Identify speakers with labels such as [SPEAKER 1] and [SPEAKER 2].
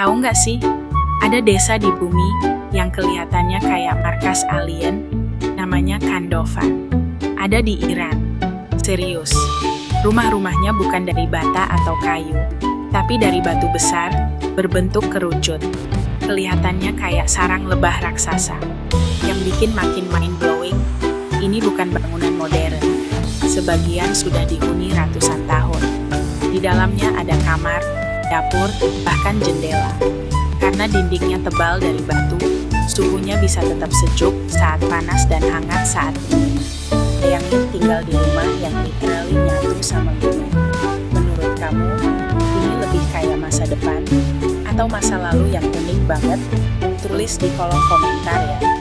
[SPEAKER 1] Tahu nggak sih, ada desa di bumi yang kelihatannya kayak markas alien, namanya Kandofan. Ada di Iran. Serius, rumah-rumahnya bukan dari bata atau kayu, tapi dari batu besar, berbentuk kerucut. Kelihatannya kayak sarang lebah raksasa. Yang bikin makin mind-blowing, ini bukan bangunan modern. Sebagian sudah dihuni ratusan tahun. Di dalamnya ada kamar, dapur, bahkan jendela. Karena dindingnya tebal dari batu, suhunya bisa tetap sejuk saat panas dan hangat saat dingin. Bayangin tinggal di rumah yang literally nyatu sama gunung. Menurut kamu, ini lebih kayak masa depan atau masa lalu yang unik banget? Tulis di kolom komentar ya.